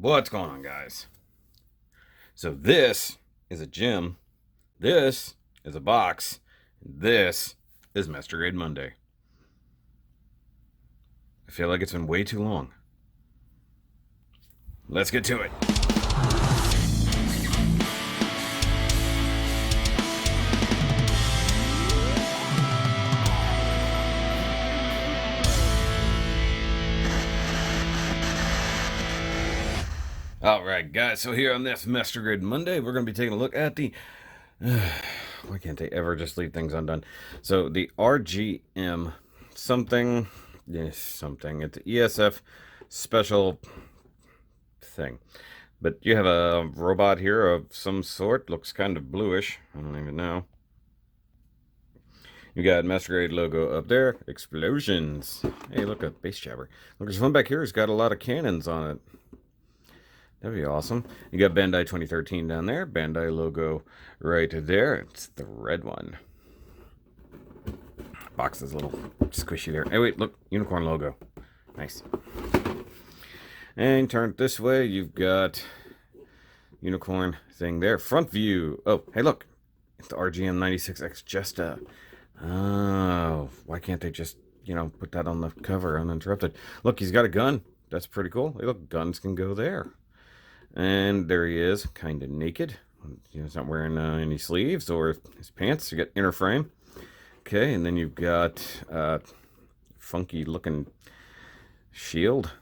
What's going on, guys? So this is a gym, this is a box, this is Master Grade Monday. I feel like it's been way too long. Let's get to it. Alright guys, so here on this Master Grade Monday, we're going to be taking a look at the... why can't they ever just leave things undone? So the RGM something... Yes, something. It's ESF special thing. But you have a robot here of some sort. Looks kind of bluish. I don't even know. You got Master Grade logo up there. Explosions. Hey, look, a base jabber. Look, there's one back here who's got a lot of cannons on it. That'd be awesome. You got Bandai 2013 down there. Bandai logo right there. It's the red one. Box is a little squishy there. Hey, wait, look. Unicorn logo. Nice. And turn it this way. You've got unicorn thing there. Front view. Oh, hey, look. It's the RGM-96X Jesta. Oh, why can't they just, put that on the cover uninterrupted? Look, he's got a gun. That's pretty cool. Hey, look, guns can go there. And there he is, kind of naked. He's not wearing any sleeves or his pants. You got inner frame. Okay, and then you've got funky looking shield.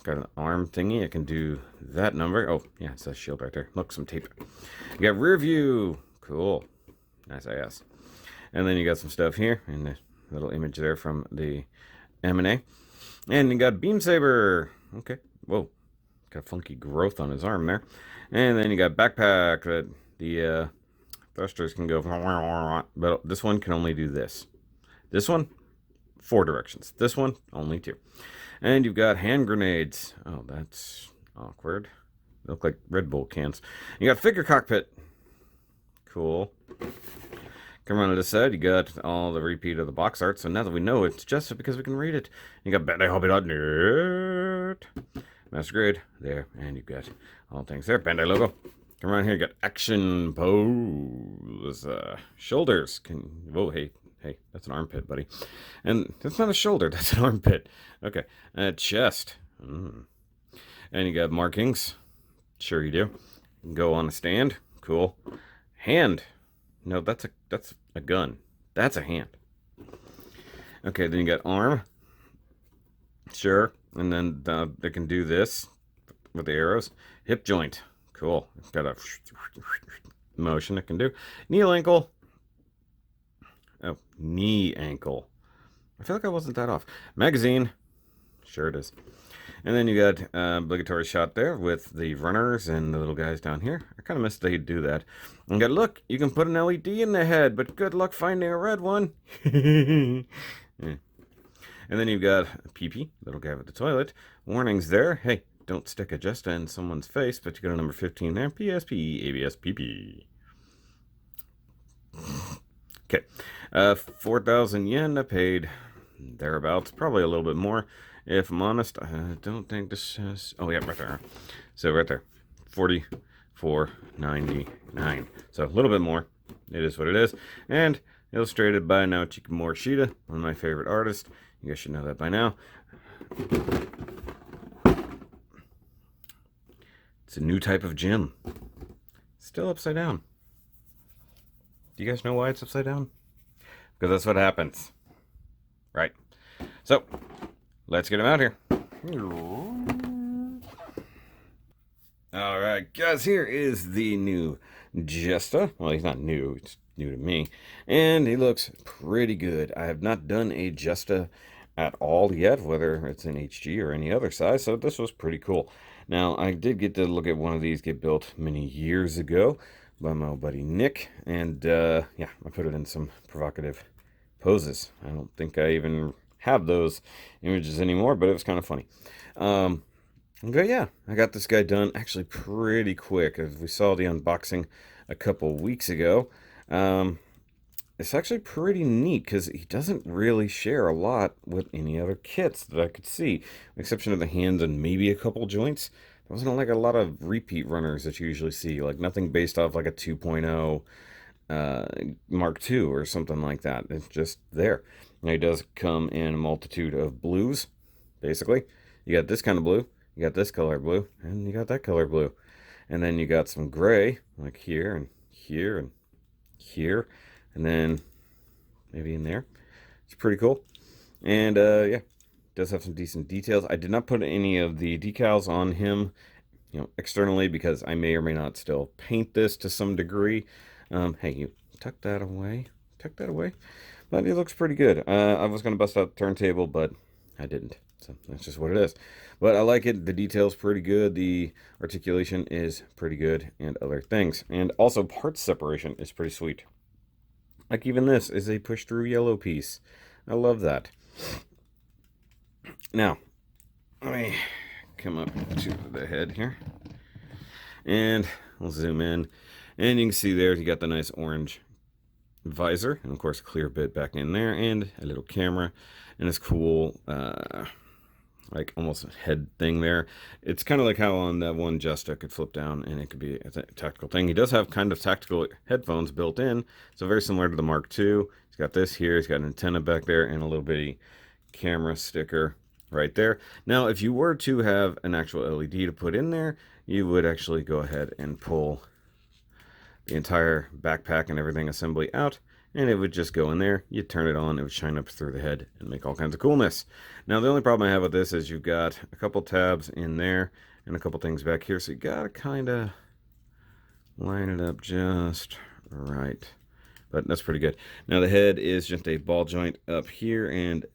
Got an arm thingy. I can do that number. Oh, yeah, it says shield right there. Look, some tape. You got rear view. Cool. Nice ass. And then you got some stuff here. And the little image there from the M&A. And you got beam saber. Okay. Whoa. Got funky growth on his arm there. And then you got backpack that the thrusters can go, but this one can only do this. This one, 4 directions. This one, only 2. And you've got hand grenades. Oh, that's awkward. They look like Red Bull cans. You got figure cockpit. Cool. Come around to this side, you got all the repeat of the box art. So now that we know it's just because we can read it. You got BandaiHobby.net. Master Grade there, and you've got all things there. Bandai logo. Come around here, you got action pose. Shoulders can. Whoa, hey, that's an armpit, buddy. And that's not a shoulder, that's an armpit. Okay, chest. And you got markings. Sure you do. You can go on a stand. Cool. Hand. No, that's a gun. That's a hand. Okay, then you got arm. Sure. And then they can do this with the arrows. Hip joint. Cool. It's got a motion it can do. Knee ankle. Oh, knee ankle. I feel like I wasn't that off. Magazine. Sure it is. And then you got obligatory shot there with the runners and the little guys down here. I kind of missed they do that. And got, look, you can put an LED in the head, but good luck finding a red one. Yeah. And then you've got a PP, little guy with the toilet. Warnings there. Hey, don't stick a Jesta in someone's face, but you got a number 15 there. PSP, ABS, PP. Okay. 4,000 yen I paid thereabouts. Probably a little bit more. If I'm honest, I don't think this has... Oh, yeah, right there. So right there. 44.99. So a little bit more. It is what it is. And illustrated by Naochika Morishita, one of my favorite artists. You guys should know that by now. It's a new type of gym. Still upside down. Do you guys know why it's upside down? Because that's what happens. Right. So, let's get him out here. Alright, guys, here is the new Jesta. Well, he's not new. It's new to me. And he looks pretty good. I have not done a Jesta at all yet, whether it's in HG or any other size, so this was pretty cool. Now, I did get to look at one of these get built many years ago by my old buddy Nick, and yeah, I put it in some provocative poses. I don't think I even have those images anymore, but it was kind of funny. But yeah, I got this guy done actually pretty quick. As we saw the unboxing a couple weeks ago, it's actually pretty neat because he doesn't really share a lot with any other kits that I could see, with the exception of the hands and maybe a couple joints. wasn't like a lot of repeat runners that you usually see, like nothing based off like a 2.0 Mark II or something like that. It's just there. Now, it does come in a multitude of blues, basically. You got this kind of blue, you got this color blue, and you got that color blue. And then you got some gray, like here and here and here, and then maybe in there. It's pretty cool. And yeah, does have some decent details. I did not put any of the decals on him, externally, because I may or may not still paint this to some degree. Hey, you tuck that away. Tuck that away. But it looks pretty good. I was going to bust out the turntable, but I didn't. So that's just what it is. But I like it. The detail's pretty good. The articulation is pretty good, and other things. And also, parts separation is pretty sweet. Like even this is a push-through yellow piece. I love that. Now, let me come up to the head here. And we'll zoom in. And you can see there, you got the nice orange visor. And of course, a clear bit back in there. And a little camera. And this cool, like almost a head thing there. It's kind of like how on that one Jesta could flip down and it could be a tactical thing. He does have kind of tactical headphones built in. So very similar to the Mark II. He's got this here. He's got an antenna back there and a little bitty camera sticker right there. Now, if you were to have an actual LED to put in there, you would actually go ahead and pull the entire backpack and everything assembly out, and it would just go in there. You'd turn it on, it would shine up through the head and make all kinds of coolness. Now, the only problem I have with this is you've got a couple tabs in there and a couple things back here, so you gotta kind of line it up just right. But that's pretty good. Now, the head is just a ball joint up here, and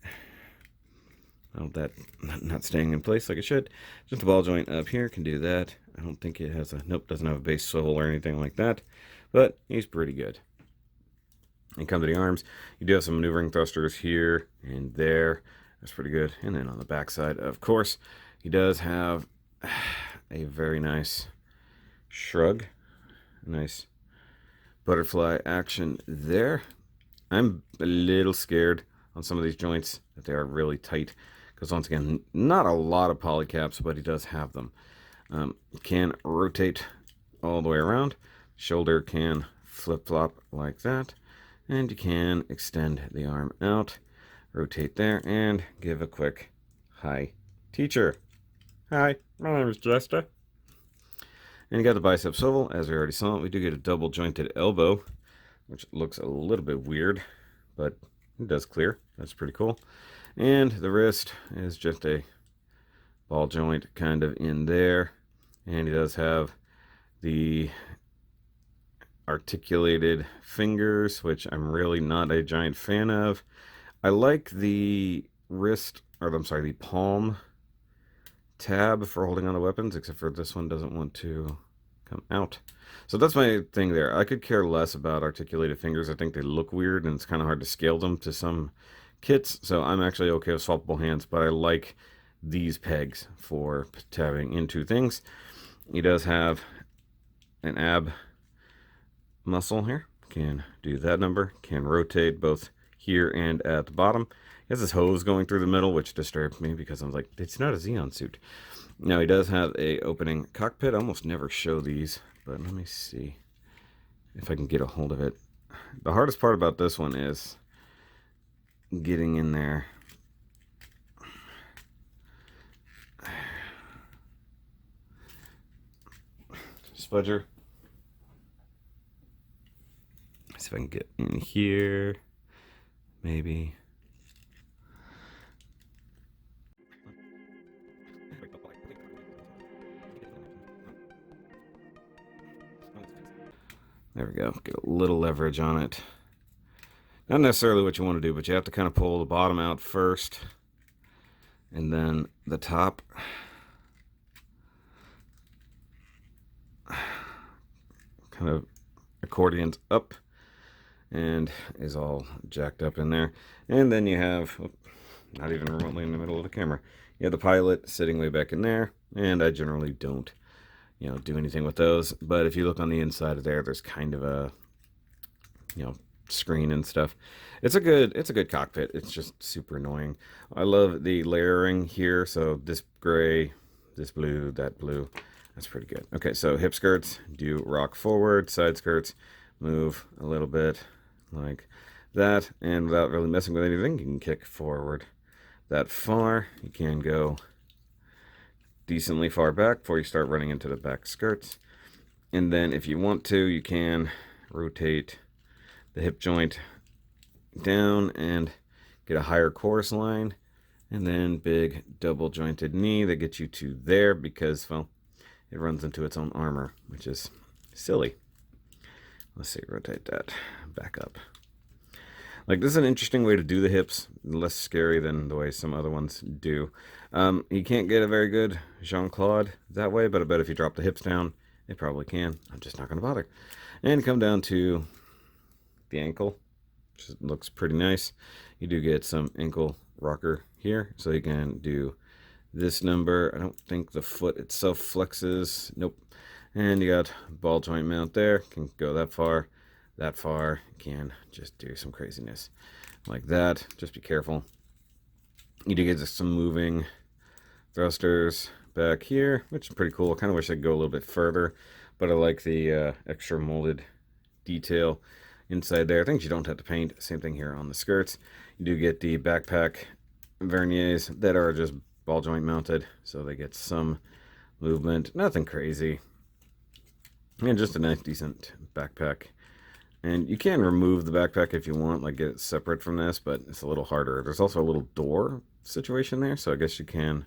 well, that not staying in place like it should. Just a ball joint up here can do that. I don't think it has a, nope, doesn't have a base swivel or anything like that. But he's pretty good. And come to the arms, you do have some maneuvering thrusters here and there. That's pretty good. And then on the back side, of course, he does have a very nice shrug. A nice butterfly action there. I'm a little scared on some of these joints that they are really tight. Because once again, not a lot of polycaps, but he does have them. Can rotate all the way around. Shoulder can flip-flop like that. And you can extend the arm out. Rotate there and give a quick hi, teacher. Hi, my name is Jesta. And you got the bicep swivel, as we already saw. We do get a double jointed elbow, which looks a little bit weird, but it does clear. That's pretty cool. And the wrist is just a ball joint kind of in there. And he does have the articulated fingers, which I'm really not a giant fan of. I like the wrist, or I'm sorry, the palm tab for holding on to weapons, except for this one doesn't want to come out. So that's my thing there. I could care less about articulated fingers. I think they look weird and it's kind of hard to scale them to some kits, so I'm actually okay with swappable hands, but I like these pegs for tabbing into things. He does have an ab muscle here. Can do that number. Can rotate both here and at the bottom. He has this hose going through the middle, which disturbed me because I'm like, it's not a Xeon suit. Now, he does have a opening cockpit. I almost never show these, but let me see if I can get a hold of it. The hardest part about this one is getting in there. Spudger. See if I can get in here. Maybe. There we go. Get a little leverage on it. Not necessarily what you want to do, but you have to kind of pull the bottom out first. And then the top. Kind of accordions up. And is all jacked up in there. And then you have, not even remotely in the middle of the camera, you have the pilot sitting way back in there. And I generally don't, do anything with those. But if you look on the inside of there, there's kind of a, screen and stuff. It's a good cockpit. It's just super annoying. I love the layering here. So this gray, this blue, that blue. That's pretty good. Okay, so hip skirts, do rock forward, side skirts, move a little bit like that, and without really messing with anything, you can kick forward that far. You can go decently far back before you start running into the back skirts. And then if you want to, you can rotate the hip joint down and get a higher chorus line, and then big double jointed knee that gets you to there because, well, it runs into its own armor, which is silly. Let's see, rotate that back up. Like, this is an interesting way to do the hips, less scary than the way some other ones do. You can't get a very good Jean-Claude that way, but I bet if you drop the hips down, it probably can. I'm just not going to bother. And come down to the ankle, which looks pretty nice. You do get some ankle rocker here, so you can do this number. I don't think the foot itself flexes. Nope. And you got ball joint mount there. Can go that far. That far. Can just do some craziness like that. Just be careful. You do get some moving thrusters back here, which is pretty cool. I kind of wish I could go a little bit further, but I like the extra molded detail inside there. Things you don't have to paint. Same thing here on the skirts. You do get the backpack verniers that are just ball joint mounted, so they get some movement. Nothing crazy. And just a nice, decent backpack. And you can remove the backpack if you want, like get it separate from this, but it's a little harder. There's also a little door situation there, so I guess you can,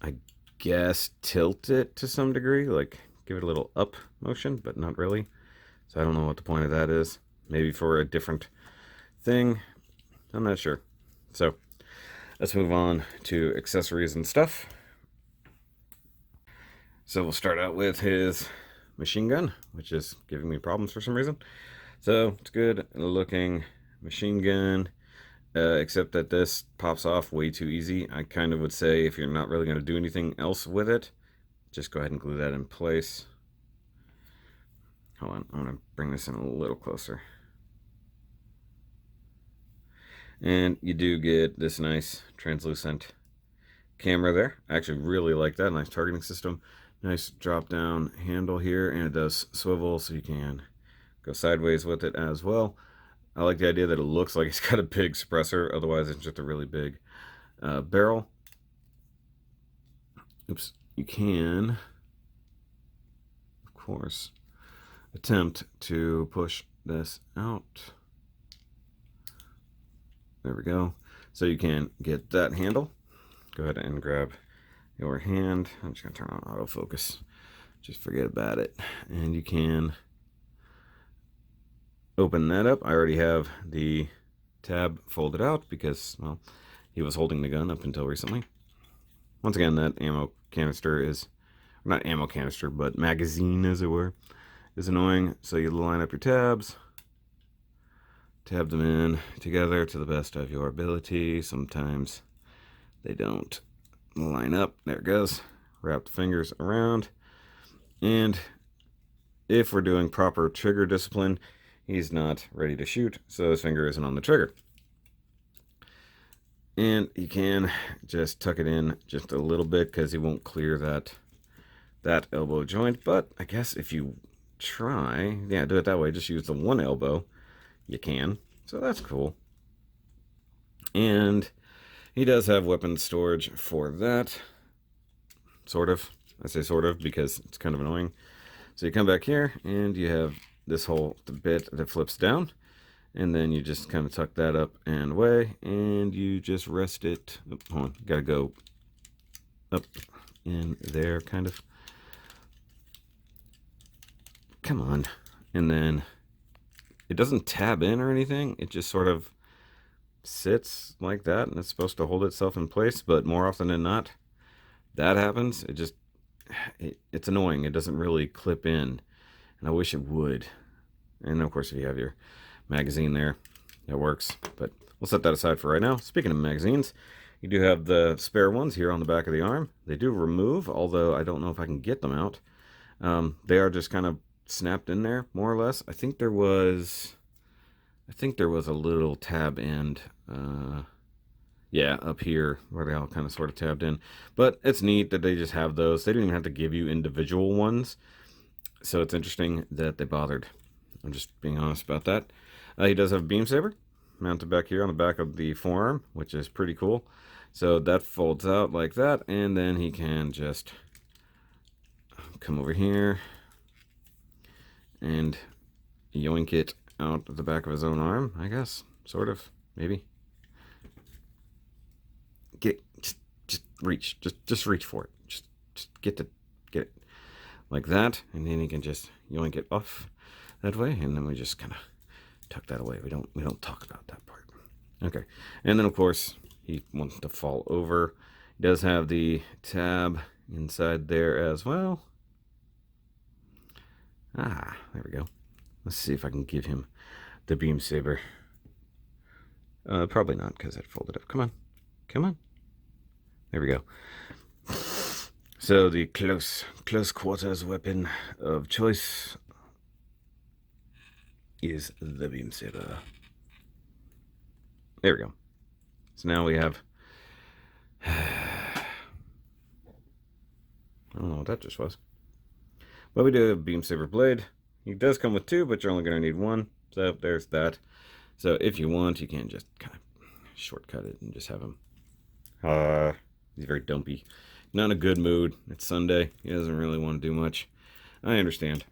I guess, tilt it to some degree, like give it a little up motion, but not really. So I don't know what the point of that is. Maybe for a different thing. I'm not sure. So let's move on to accessories and stuff. So we'll start out with his machine gun, which is giving me problems for some reason. So it's good looking machine gun, except that this pops off way too easy. I kind of would say if you're not really going to do anything else with it, just go ahead and glue that in place. Hold on, I'm going to bring this in a little closer. And you do get this nice translucent camera there. I actually really like that. Nice targeting system. Nice drop down handle here, and it does swivel so you can go sideways with it as well. I like the idea that it looks like it's got a big suppressor, otherwise it's just a really big barrel. Oops. You can, of course, attempt to push this out. There we go. So you can get that handle. Go ahead and grab your hand. I'm just going to turn on autofocus. Just forget about it. And you can open that up. I already have the tab folded out because, well, he was holding the gun up until recently. Once again, that ammo canister is, not ammo canister, but magazine, as it were, is annoying. So you line up your tabs. Tab them in together to the best of your ability. Sometimes they don't line up. There it goes. Wrap the fingers around. And if we're doing proper trigger discipline, he's not ready to shoot, so his finger isn't on the trigger. And you can just tuck it in just a little bit because he won't clear that elbow joint. But I guess if you try, yeah, do it that way. Just use the one elbow. You can. So that's cool. And he does have weapon storage for that. Sort of. I say sort of because it's kind of annoying. So you come back here and you have this whole bit that flips down. And then you just kind of tuck that up and away. And you just rest it. Oh, hold on. Gotta go up in there, kind of. Come on. And then it doesn't tab in or anything. It just sort of sits like that, and it's supposed to hold itself in place, but more often than not, that happens. It's annoying. It doesn't really clip in, and I wish it would. And of course, if you have your magazine there, that works, but we'll set that aside for right now. Speaking of magazines, you do have the spare ones here on the back of the arm. They do remove, although I don't know if I can get them out. They are just kind of snapped in there, more or less. I think there was a little tab end yeah, up here where they all kind of sort of tabbed in. But it's neat that they just have those. They didn't even have to give you individual ones. So it's interesting that they bothered. I'm just being honest about that. He does have a beam saber mounted back here on the back of the forearm, which is pretty cool. So that folds out like that, and then he can just come over here and yoink it out of the back of his own arm, I guess. Sort of, maybe. Just reach. Just reach for it. Just get it like that, and then you can just yoink it off that way, and then we just kind of tuck that away. We don't talk about that part. Okay, and then of course he wants to fall over. He does have the tab inside there as well. Ah, there we go. Let's see if I can give him the beam saber. Probably not, because it folded up. Come on. There we go. So the close quarters weapon of choice is the beam saber. There we go. So now we have, I don't know what that just was, but we do have a beam saber blade. He does come with two, but you're only going to need one. So there's that. So if you want, you can just kind of shortcut it and just have him. He's very dumpy. Not in a good mood. It's Sunday. He doesn't really want to do much. I understand.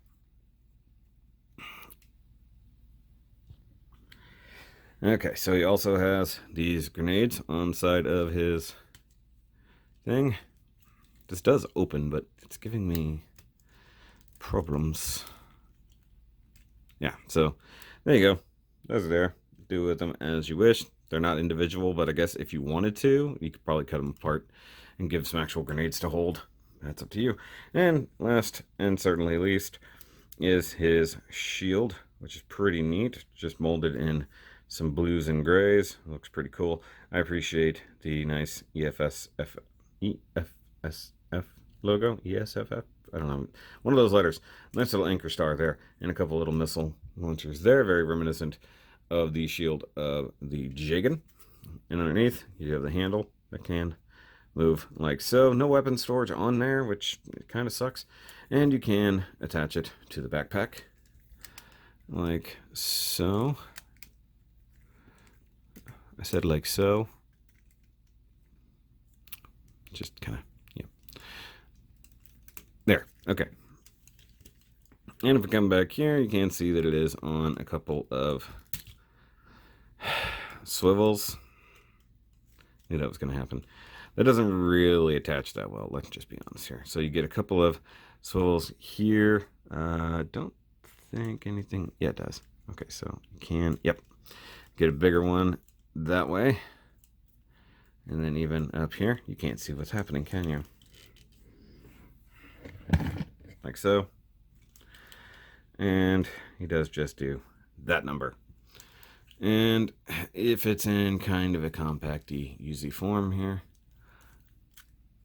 Okay, so he also has these grenades on the side of his thing. This does open, but it's giving me problems. Yeah, so there you go. Those are there. Do with them as you wish. They're not individual, but I guess if you wanted to, you could probably cut them apart and give some actual grenades to hold. That's up to you. And last and certainly least is his shield, which is pretty neat. Just molded in some blues and grays. Looks pretty cool. I appreciate the nice EFSF logo. ESFF? I don't know. One of those letters. Nice little anchor star there. And a couple little missile launchers there. Very reminiscent of the shield of the Jagan. And underneath, you have the handle that can move like so. No weapon storage on there, which kind of sucks. And you can attach it to the backpack like so. I said like so. Just kind of, yeah. There, okay. And if we come back here, you can see that it is on a couple of swivels. Knew that was going to happen. That doesn't really attach that well, let's just be honest here. So you get a couple of swivels here. Don't think anything, yeah, it does. Okay, so you can, yep, get a bigger one that way. And then even up here, you can't see what's happening, can you? Like so. And he does just do that number. And if it's in kind of a compacty, easy form here,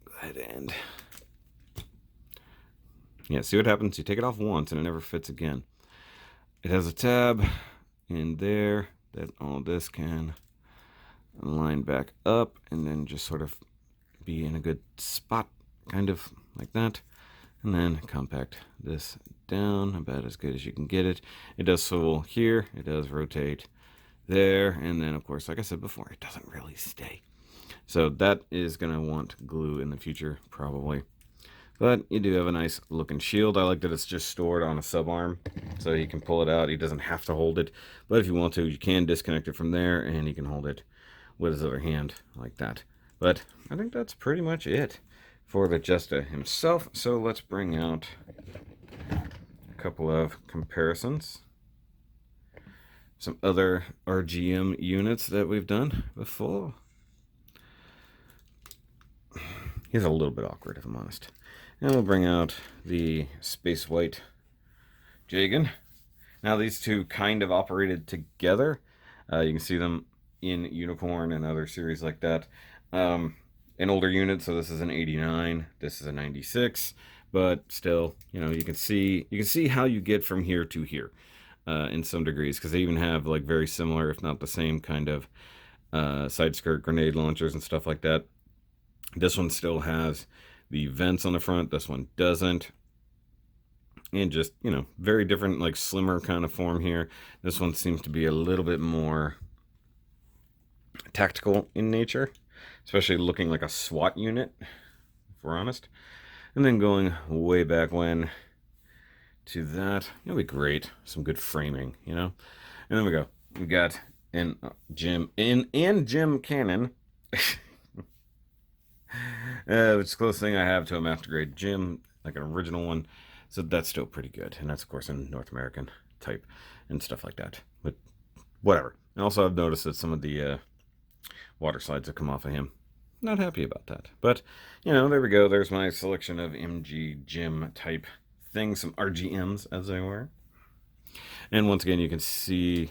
go ahead and, yeah, see what happens? You take it off once and it never fits again. It has a tab in there that all this can line back up and then just sort of be in a good spot, kind of like that. And then compact this down about as good as you can get it. It does swivel here, it does rotate there, and then of course, like I said before, it doesn't really stay. So that is going to want glue in the future, probably. But you do have a nice looking shield. I like that it's just stored on a sub arm, so you can pull it out. He doesn't have to hold it, but if you want to, you can disconnect it from there, and he can hold it with his other hand like that. But I think that's pretty much it for the Jesta himself. So let's bring out a couple of comparisons. Some other RGM units that we've done before. He's a little bit awkward, if I'm honest. And we'll bring out the Space White Jagan. Now these two kind of operated together. You can see them in Unicorn and other series like that. An older unit, so this is an 89, this is a 96, but still, you know, you can see how you get from here to here in some degrees, because they even have like very similar, if not the same kind of side skirt grenade launchers and stuff like that. This one still has the vents on the front. This one doesn't. And just, you know, very different, like slimmer kind of form here. This one seems to be a little bit more tactical in nature, especially looking like a SWAT unit, if we're honest. And then going way back when to that, it'll be great. Some good framing, you know. And then we got Jim Cannon. It's the closest thing I have to a master grade Jim, like an original one. So that's still pretty good. And that's, of course, in North American type and stuff like that. But whatever. And also, I've noticed that some of the water slides have come off of him. Not happy about that. But, you know, there we go. There's my selection of MG Jim type things. Some RGMs, as they were. And once again, you can see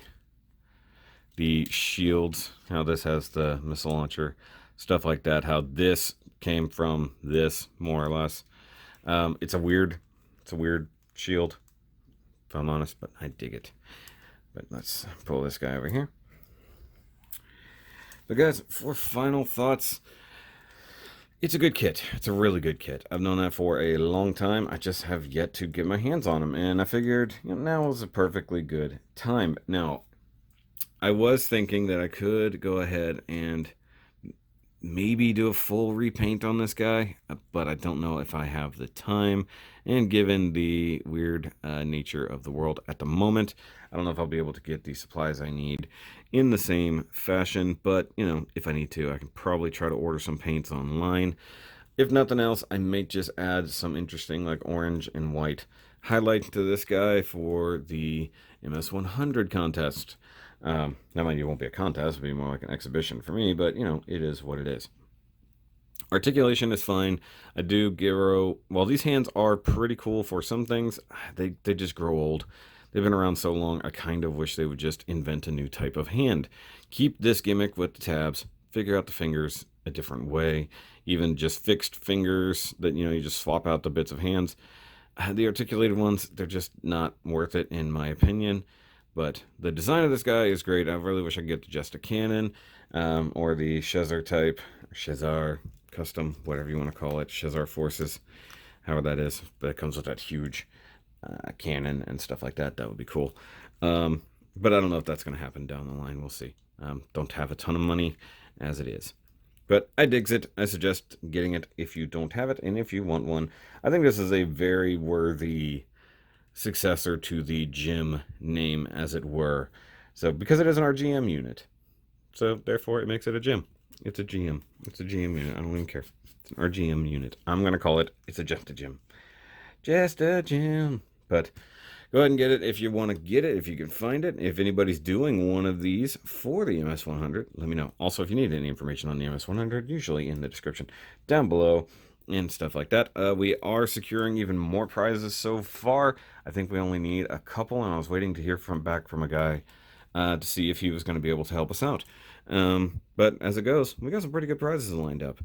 the shields. How this has the missile launcher. Stuff like that. How this came from this, more or less. It's a weird shield, if I'm honest, but I dig it. But let's pull this guy over here. But guys, for final thoughts, it's a good kit. It's a really good kit. I've known that for a long time. I just have yet to get my hands on them, and I figured, you know, now is a perfectly good time. Now, I was thinking that I could go ahead and maybe do a full repaint on this guy, but I don't know if I have the time, and given the weird nature of the world at the moment, I don't know if I'll be able to get the supplies I need in the same fashion, but, you know, if I need to, I can probably try to order some paints online. If nothing else, I might just add some interesting, like, orange and white highlight to this guy for the MS100 contest. Now, mind you, it won't be a contest, it'll be more like an exhibition for me, but, you know, it is what it is. Articulation is fine. I do gyro. While these hands are pretty cool for some things, they just grow old. They've been around so long, I kind of wish they would just invent a new type of hand. Keep this gimmick with the tabs, figure out the fingers a different way, even just fixed fingers that, you know, you just swap out the bits of hands. The articulated ones, they're just not worth it, in my opinion. But the design of this guy is great. I really wish I could get the Jesta cannon, or the Shezar type, or Shezar custom, whatever you want to call it, Shezar Forces, however that is. But it comes with that huge cannon and stuff like that. That would be cool. But I don't know if that's going to happen down the line. We'll see. Don't have a ton of money as it is. But I digs it. I suggest getting it if you don't have it, and if you want one. I think this is a very worthy successor to the Jim name, as it were. So, because it is an RGM unit, so therefore it makes it a Jim. It's a GM. It's a GM unit. I don't even care. It's an RGM unit. I'm going to call it, it's a Jesta Jim. Jesta Jim. But go ahead and get it if you want to get it, if you can find it. If anybody's doing one of these for the MS100, let me know. Also, if you need any information on the MS100, usually in the description down below and stuff like that. We are securing even more prizes so far. I think we only need a couple, and I was waiting to hear back from a guy to see if he was going to be able to help us out. But as it goes, we got some pretty good prizes lined up.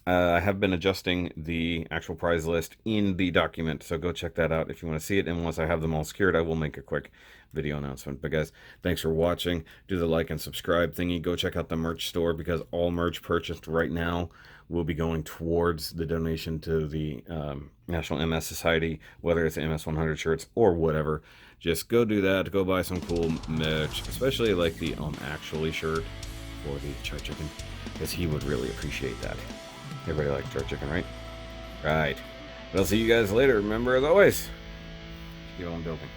I have been adjusting the actual prize list in the document, so go check that out if you want to see it. And once I have them all secured, I will make a quick video announcement. But guys, thanks for watching. Do the like and subscribe thingy. Go check out the merch store, because all merch purchased right now will be going towards the donation to the National MS Society, whether it's MS100 shirts or whatever. Just go do that. Go buy some cool merch, especially like the Actually shirt for the Char Chicken, because he would really appreciate that. Everybody likes Char Chicken, right? Right. But I'll see you guys later. Remember, as always, keep on building.